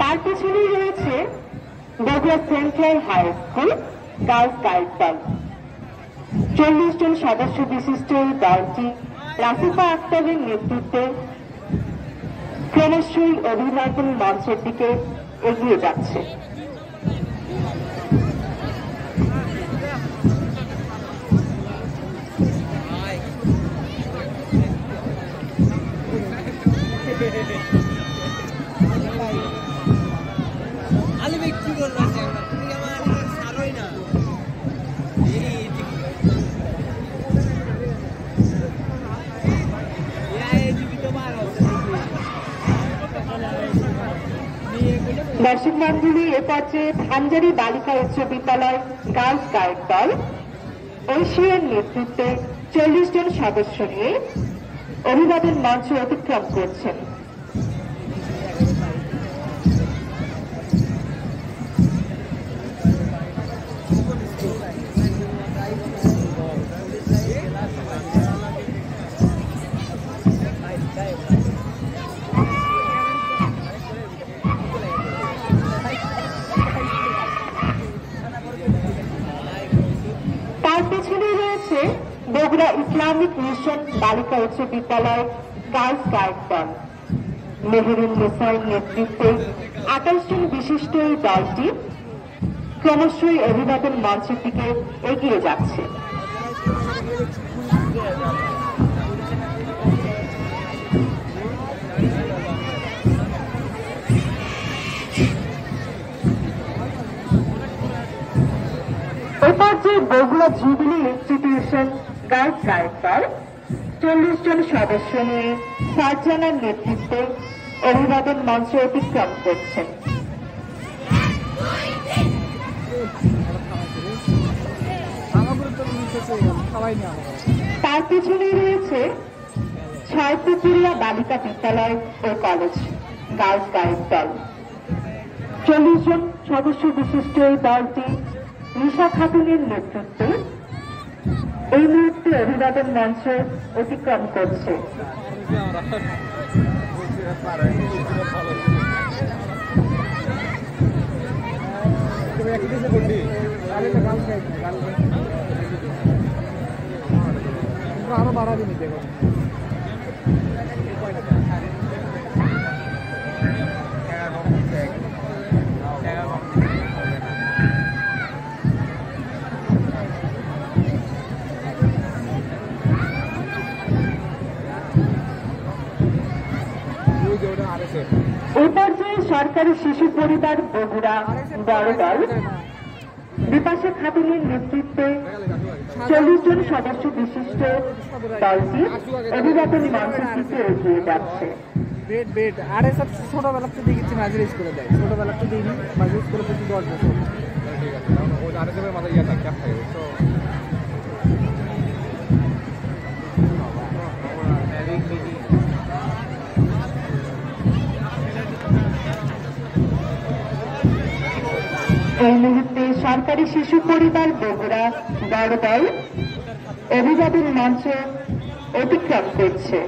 তার পেছনেই রয়েছে Bogura central high school girls guide দল। 40 জন সদস্য বিশিষ্ট এই দলটি রাফিফা আক্তারের নেতৃত্বে ক্রমশই অভিনন্দন মঞ্চের দিকে এগিয়ে যাচ্ছে। দর্শক মন্ডলী, এ পর্যায়ে ধানজারি বালিকা উচ্চ বিদ্যালয় গার্লস গাইড দল ঐশীর নেতৃত্বে 40 জন সদস্য নিয়ে অভিবাদন মঞ্চ অতিক্রম করছেন। তার পেছনে রয়েছে বগুড়া ইসলামিক মিশন বালিকা উচ্চ বিদ্যালয় গার্লস গাইড দল। মেহেরুন নিসার নেতৃত্বে 28 জন বিশিষ্ট এই দলটি ক্রমশই অভিবাদন মঞ্চের দিকে এগিয়ে যাচ্ছে। এ পর্যায়ে Bogura jubilee institution girls guide দল 40 জন সদস্য নিয়ে ফারজানার নেতৃত্বে অভিবাদন মঞ্চ অতিক্রম করছেন। তার পিছনে রয়েছে ছয়পুকুরিয়া বালিকা বিদ্যালয় ও কলেজ গার্লস গাইড দল। 40 জন সদস্য বিশিষ্ট এই দলটি নিশা খাতুনের নেতৃত্বে এই মুহূর্তে অভিবাদন মঞ্চ অতিক্রম করছে। আরো বাড়াবি নিতে এই পর্যায়ে সরকারি শিশু পরিবার বগুড়া বড় দল বিপাশা খাতুনের নেতৃত্বে 40 জন সদস্য বিশিষ্ট দলটি অভিবাদন মঞ্চের দিকে এগিয়ে যাচ্ছে। আরে সব ছোটবেলা তো দেখেছি মাঝের স্কুলে দেয়, ছোটবেলা তো দিইনি মাঝের স্কুলে প্রতি 10 বছর। এই মুহূর্তে সরকারি শিশু পরিবার বগুড়া বড় দল অভিবাদন মঞ্চ অতিক্রম করছে।